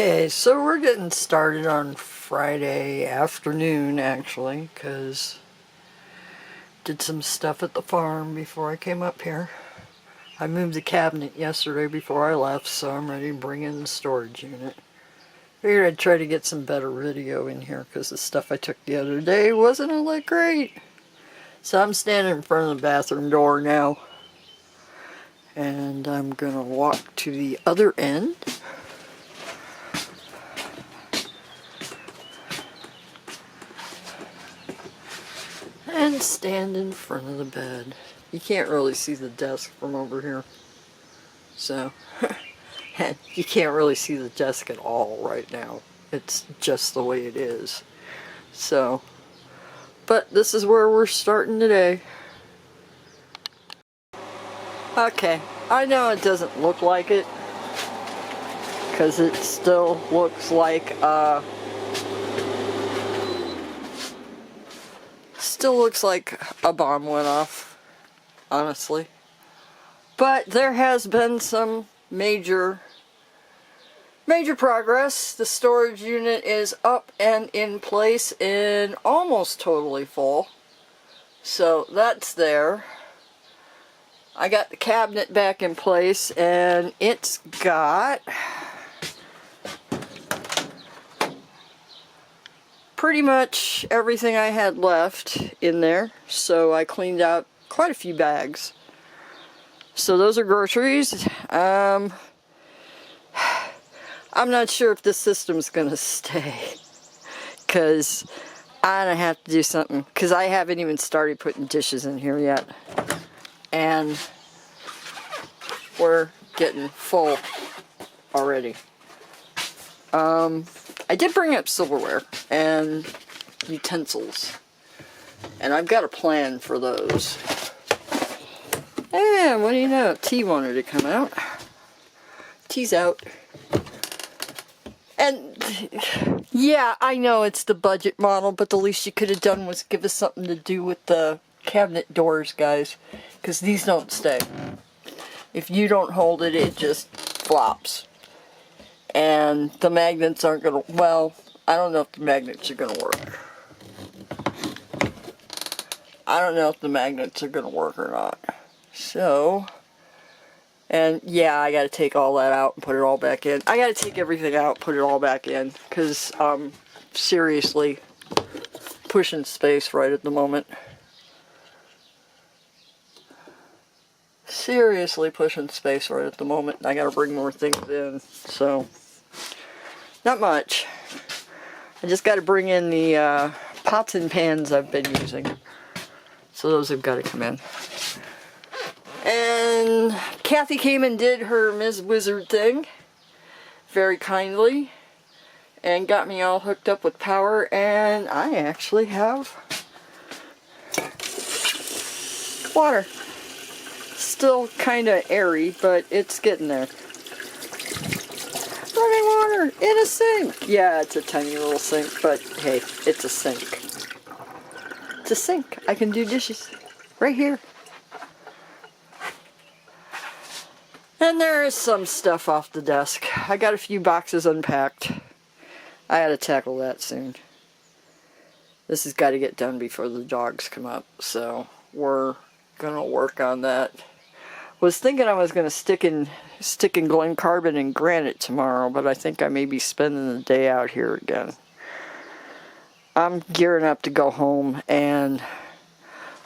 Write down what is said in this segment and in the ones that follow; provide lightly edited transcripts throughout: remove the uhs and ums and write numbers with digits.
Okay, so we're getting started on Friday afternoon, actually, because did some stuff at the farm before I came up here. I moved the cabinet yesterday before I left, so I'm ready to bring in the storage unit. Figured I'd try to get some better video in here, because the stuff I took the other day wasn't all that great. So I'm standing in front of the bathroom door now, and I'm gonna walk to the other end. And stand in front of the bed. You can't really see the desk from over here. So, you can't really see the desk at all right now. It's just the way it is. So, but this is where we're starting today. Okay, I know it doesn't look like it, because it still looks like, a bomb went off, honestly. But there has been some major progress. The storage unit is up and in place and almost totally full. So that's there. I got the cabinet back in place, and it's got pretty much everything I had left in there, so I cleaned out quite a few bags. So those are groceries. I'm not sure if this system's gonna stay, because I'm gonna have to do something, because I haven't even started putting dishes in here yet, and we're getting full already. I did bring up silverware and utensils, and I've got a plan for those. And what do you know, T wanted to come out. T's out. And yeah, I know it's the budget model, but the least you could have done was give us something to do with the cabinet doors, guys, because these don't stay. If you don't hold it, it just flops. And the magnets aren't going to, well, I don't know if the magnets are going to work. I don't know if the magnets are going to work or not. So, and yeah, I got to take all that out and put it all back in. I got to take everything out, put it all back in, because I'm seriously pushing space right at the moment. Seriously pushing space right at the moment. I got to bring more things in, so not much. I just got to bring in the pots and pans I've been using. So those have got to come in. And Kathy came and did her Ms. Wizard thing very kindly and got me all hooked up with power, and I actually have water. Still kind of airy, but it's getting there. Running water in a sink. Yeah, it's a tiny little sink, but hey, it's a sink. It's a sink. I can do dishes right here. And there is some stuff off the desk. I got a few boxes unpacked. I gotta tackle that soon. This has got to get done before the dogs come up, so we're gonna work on that. Was thinking I was gonna stick in Glen Carbon and granite tomorrow, but I think I may be spending the day out here again. I'm gearing up to go home and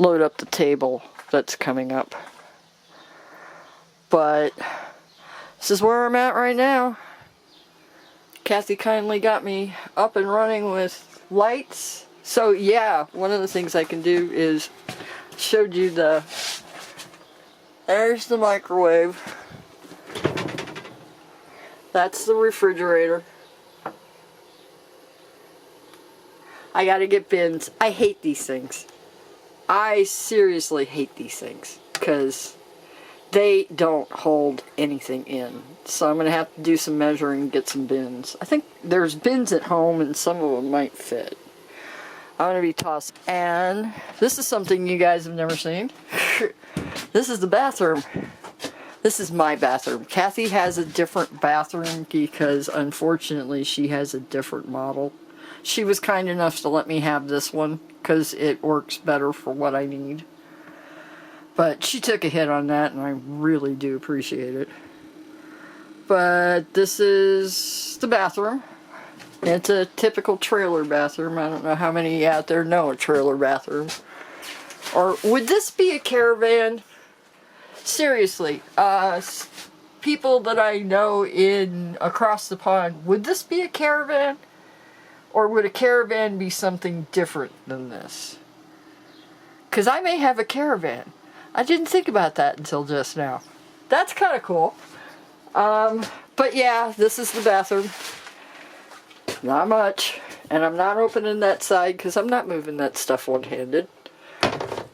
load up the table that's coming up. But this is where I'm at right now. Kathy kindly got me up and running with lights. So yeah, one of the things I can do is showed you there's the microwave. That's the refrigerator. I gotta get bins. I hate these things. I seriously hate these things, because they don't hold anything in. So I'm going to have to do some measuring and get some bins. I think there's bins at home and some of them might fit. I'm going to be tossing. And this is something you guys have never seen. This is the bathroom. This is my bathroom. Kathy has a different bathroom because unfortunately she has a different model. She was kind enough to let me have this one because it works better for what I need. But she took a hit on that and I really do appreciate it. But this is the bathroom. It's a typical trailer bathroom. I don't know how many out there know a trailer bathroom. Or would this be a caravan? Seriously, people that I know in across the pond, would this be a caravan? Or would a caravan be something different than this? Because I may have a caravan. I didn't think about that until just now. That's kind of cool. But yeah, this is the bathroom. Not much. And I'm not opening that side because I'm not moving that stuff one-handed.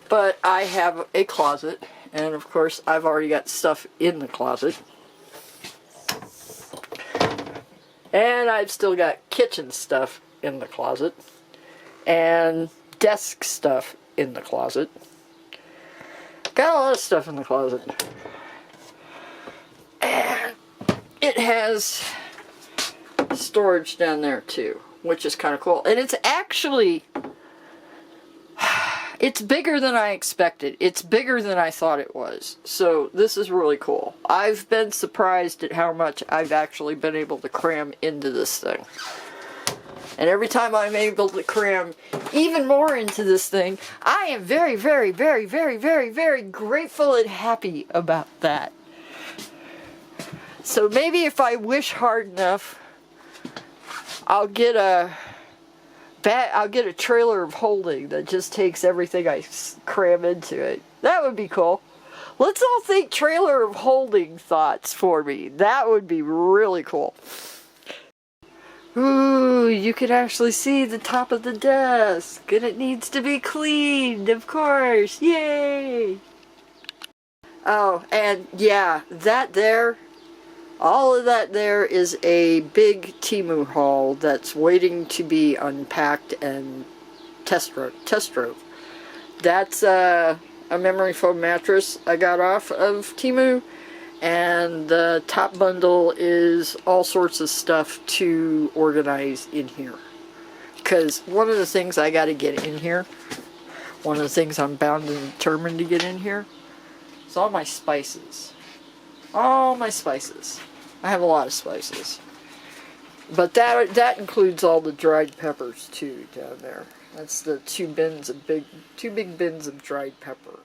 But I have a closet. And of course, I've already got stuff in the closet. And I've still got kitchen stuff in the closet. And desk stuff in the closet. Got a lot of stuff in the closet. And it has storage down there too, which is kind of cool. And it's actually... it's bigger than I expected. It's bigger than I thought it was. So this is really cool. I've been surprised at how much I've actually been able to cram into this thing. And every time I'm able to cram even more into this thing, I am very, very, very, very, very, very grateful and happy about that. So maybe if I wish hard enough, I'll get a trailer of holding that just takes everything I cram into it. That would be cool. Let's all think trailer of holding thoughts for me. That would be really cool. Ooh, you can actually see the top of the desk. And it needs to be cleaned, of course. Yay! Oh, and yeah, that there... all of that there is a big Temu haul that's waiting to be unpacked and test drove. That's a memory foam mattress I got off of Temu, and the top bundle is all sorts of stuff to organize in here. Because one of the things I got to get in here, one of the things I'm bound and determined to get in here, is all my spices. All my spices. I have a lot of spices. But that includes all the dried peppers too down there. That's the two big bins of dried pepper.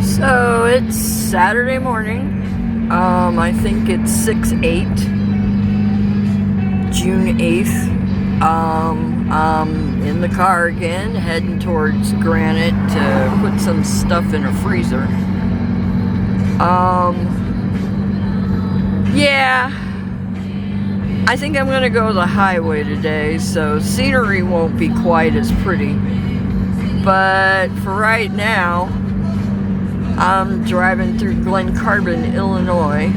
So it's Saturday morning. I think it's 6/8, June 8th. I'm in the car again, heading towards Granite to put some stuff in a freezer. Yeah, I think I'm gonna go the highway today, so scenery won't be quite as pretty. But for right now, I'm driving through Glen Carbon, Illinois,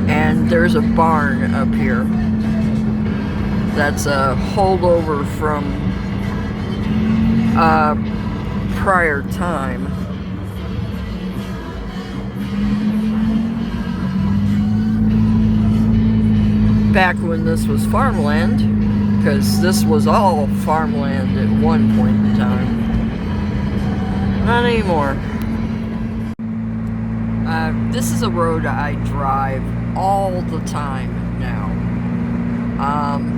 and there's a barn up here. That's a holdover from prior time. Back when this was farmland, because this was all farmland at one point in time. Not anymore. This is a road I drive all the time now.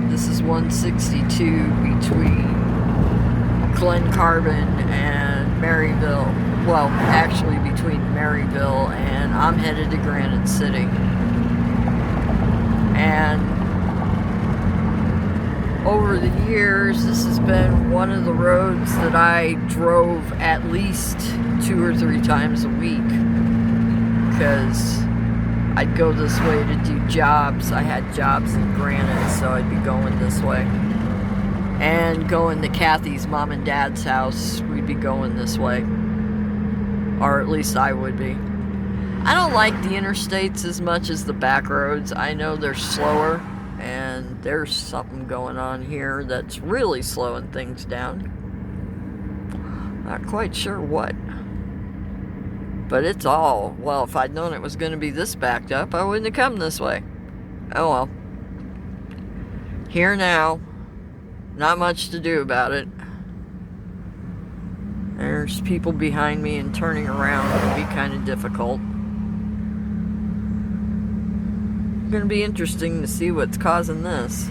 This is 162 between Glen Carbon and Maryville. Well, actually between Maryville, and I'm headed to Granite City. And over the years, this has been one of the roads that I drove at least 2 or 3 times a week, because I'd go this way to do jobs. I had jobs in Granite, so I'd be going this way. And going to Kathy's mom and dad's house, we'd be going this way. Or at least I would be. I don't like the interstates as much as the back roads. I know they're slower, and there's something going on here that's really slowing things down. Not quite sure what. But it's all, well, if I'd known it was going to be this backed up, I wouldn't have come this way. Oh well. Here now. Not much to do about it. There's people behind me, and turning around can be kind of difficult. It's going to be interesting to see what's causing this.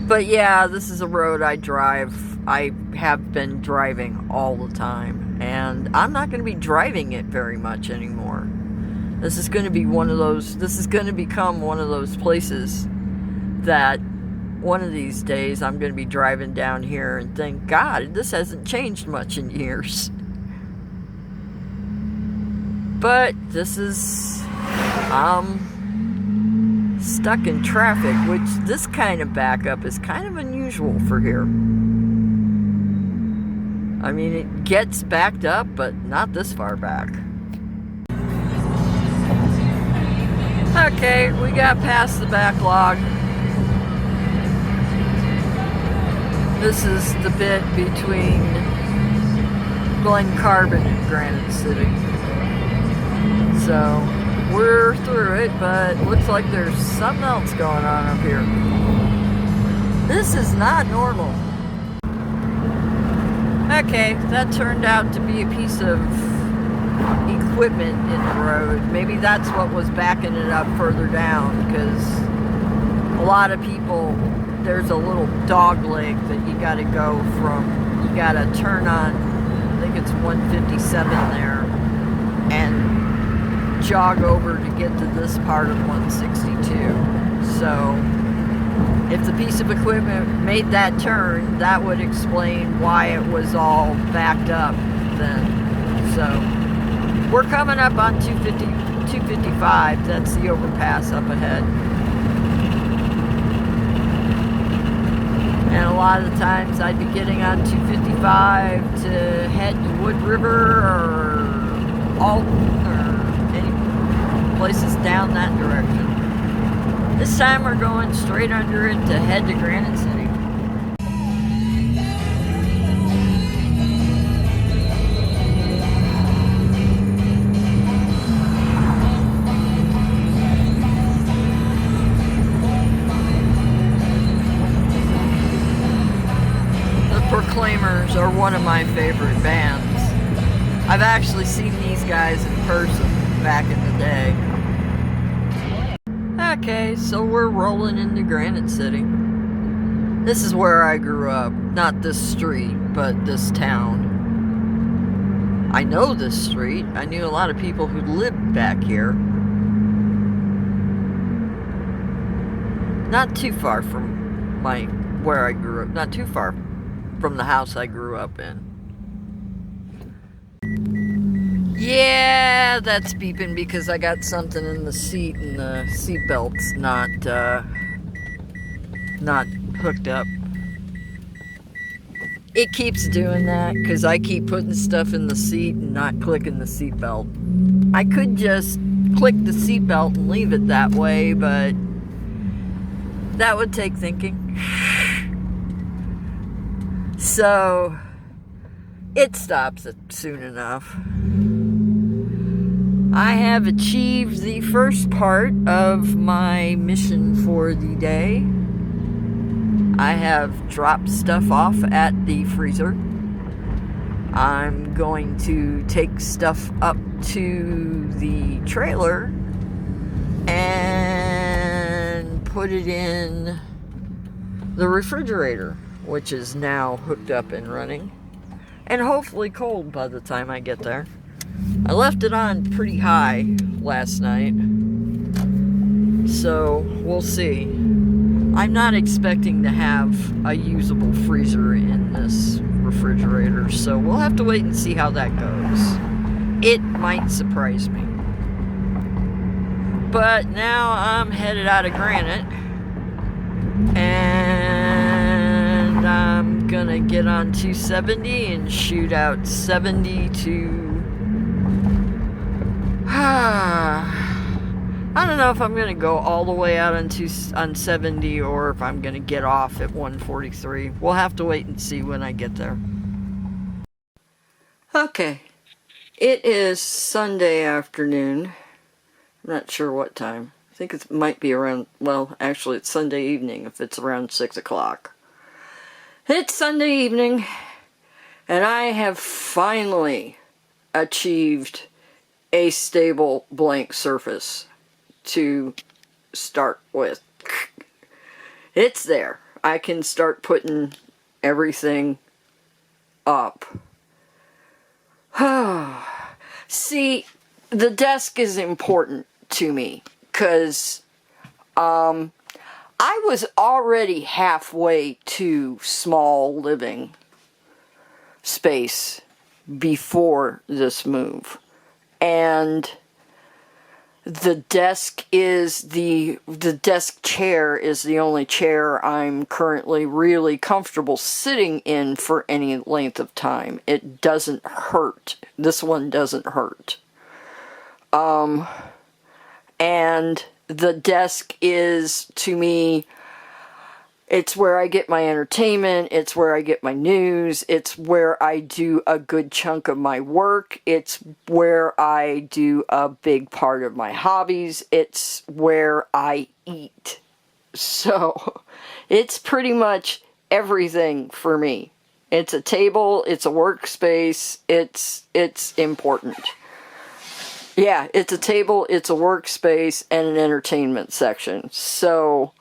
But yeah, this is a road I drive. I have been driving all the time, and I'm not going to be driving it very much anymore. This is going to be this is going to become one of those places that one of these days I'm going to be driving down here and think, God, this hasn't changed much in years. But this is, stuck in traffic, which this kind of backup is kind of unusual for here. I mean, it gets backed up, but not this far back. Okay, we got past the backlog. This is the bit between Glen Carbon and Granite City. So, we're through it, but looks like there's something else going on up here. This is not normal. Okay, that turned out to be a piece of equipment in the road. Maybe that's what was backing it up further down, because a lot of people, there's a little dog leg that you gotta go from. You gotta turn on, I think it's 157 there, and jog over to get to this part of 162. So if the piece of equipment made that turn, that would explain why it was all backed up then. So we're coming up on 255. That's the overpass up ahead. And a lot of the times I'd be getting on 255 to head to Wood River or Alton or any places down that direction. This time we're going straight under it to head to Granite City. Proclaimers are one of my favorite bands. I've actually seen these guys in person back in the day. Okay, so we're rolling into Granite City. This is where I grew up. Not this street, but this town. I know this street. I knew a lot of people who lived back here. Not too far from where I grew up. Not too far from the house I grew up in. Yeah, that's beeping because I got something in the seat and the seat belt's not hooked up. It keeps doing that because I keep putting stuff in the seat and not clicking the seat belt. I could just click the seat belt and leave it that way, but that would take thinking. So, it stops it soon enough. I have achieved the first part of my mission for the day. I have dropped stuff off at the freezer. I'm going to take stuff up to the trailer and put it in the refrigerator, which is now hooked up and running, and hopefully cold by the time I get there. I left it on pretty high last night, so we'll see. I'm not expecting to have a usable freezer in this refrigerator, so we'll have to wait and see how that goes. It might surprise me. But now I'm headed out of Granite, and I'm gonna get on 270 and shoot out 70 to I don't know if I'm gonna go all the way out on 70 or if I'm gonna get off at 143. We'll have to wait and see when I get there. Okay, It is Sunday afternoon. I'm not sure what time. I think it might be around, well, actually it's Sunday evening if it's around 6 o'clock. It's Sunday evening, and I have finally achieved a stable blank surface to start with. It's there. I can start putting everything up. See, the desk is important to me because I was already halfway to small living space before this move, and the desk chair is the only chair I'm currently really comfortable sitting in for any length of time. It doesn't hurt. This one doesn't hurt. And the desk is, to me, it's where I get my entertainment, it's where I get my news, it's where I do a good chunk of my work, it's where I do a big part of my hobbies, it's where I eat. So, it's pretty much everything for me. It's a table, it's a workspace, it's important. Yeah, it's a table, it's a workspace, and an entertainment section. So,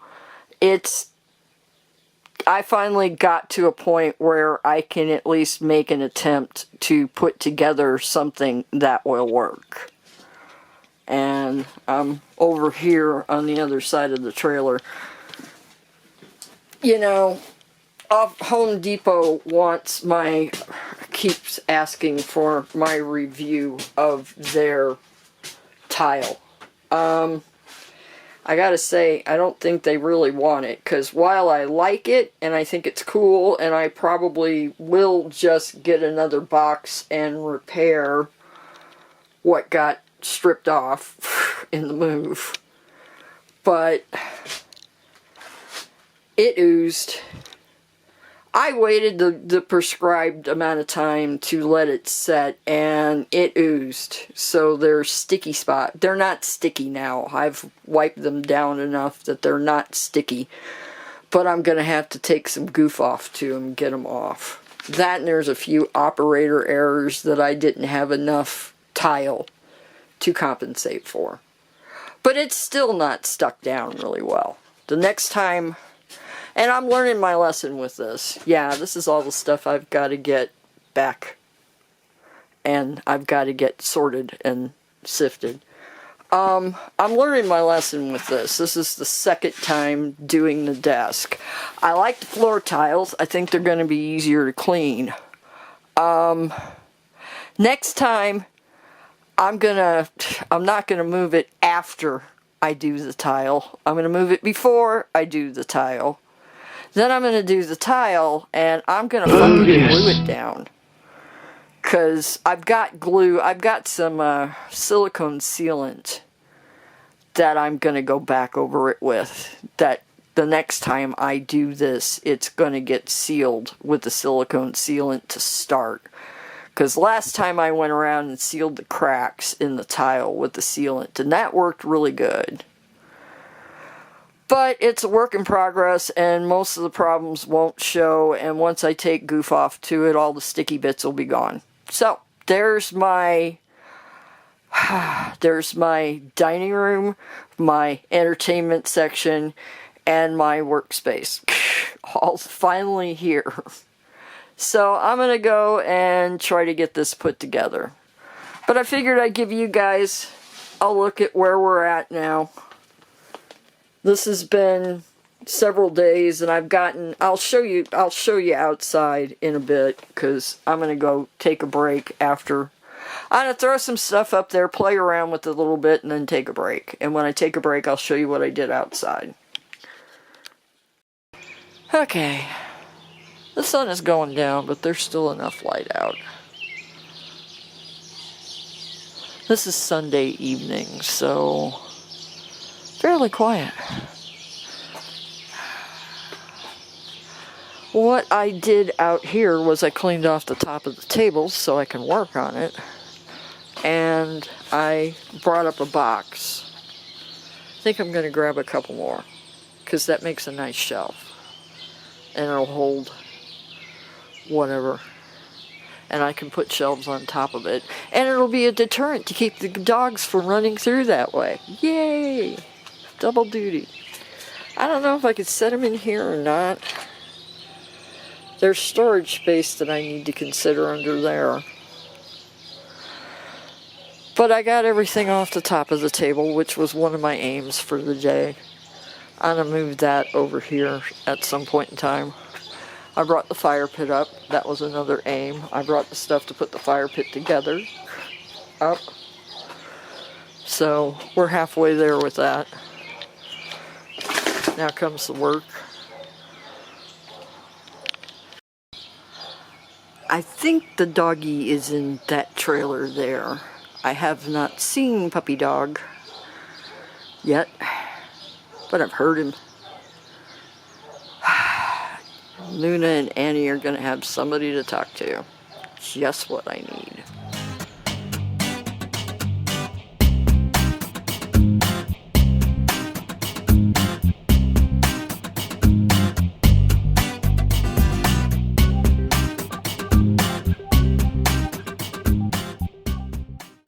I finally got to a point where I can at least make an attempt to put together something that will work. And I'm over here on the other side of the trailer. You know, Home Depot keeps asking for my review of their tile. I gotta say, I don't think they really want it, because while I like it, and I think it's cool, and I probably will just get another box and repair what got stripped off in the move, but it oozed. I waited the prescribed amount of time to let it set, and it oozed. So there's sticky spot. They're not sticky now. I've wiped them down enough that they're not sticky. But I'm going to have to take some goof off to them and get them off. That, and there's a few operator errors that I didn't have enough tile to compensate for. But it's still not stuck down really well. The next time... And I'm learning my lesson with this. Yeah, this is all the stuff I've got to get back. And I've got to get sorted and sifted. I'm learning my lesson with this. This is the second time doing the desk. I like the floor tiles. I think they're going to be easier to clean. Next time, I'm not going to move it after I do the tile. I'm going to move it before I do the tile. Then I'm going to do the tile, and I'm going to fucking glue it down. Because I've got glue, I've got some silicone sealant that I'm going to go back over it with. That the next time I do this, it's going to get sealed with the silicone sealant to start. Because last time I went around and sealed the cracks in the tile with the sealant, and that worked really good. But it's a work in progress, and most of the problems won't show, and once I take goof off to it, all the sticky bits will be gone. So, there's my dining room, my entertainment section, and my workspace. All finally here. So, I'm going to go and try to get this put together. But I figured I'd give you guys a look at where we're at now. This has been several days, and I'll show you outside in a bit, because I'm going to go take a break after. I'm going to throw some stuff up there, play around with it a little bit, and then take a break. And when I take a break, I'll show you what I did outside. Okay. The sun is going down, but there's still enough light out. This is Sunday evening, so fairly quiet. What I did out here was I cleaned off the top of the table so I can work on it. and I brought up a box. I think I'm going to grab a couple more, because that makes a nice shelf, and it'll hold whatever, and I can put shelves on top of it, and it'll be a deterrent to keep the dogs from running through that way. Yay! Double duty. I don't know if I could set them in here or not. There's storage space that I need to consider under there. But I got everything off the top of the table, which was one of my aims for the day. I'm going to move that over here at some point in time. I brought the fire pit up. That was another aim. I brought the stuff to put the fire pit together up. So we're halfway there with that. Now comes the work. I think the doggy is in that trailer there. I have not seen Puppy Dog yet, but I've heard him. Luna and Annie are going to have somebody to talk to. Just what I need.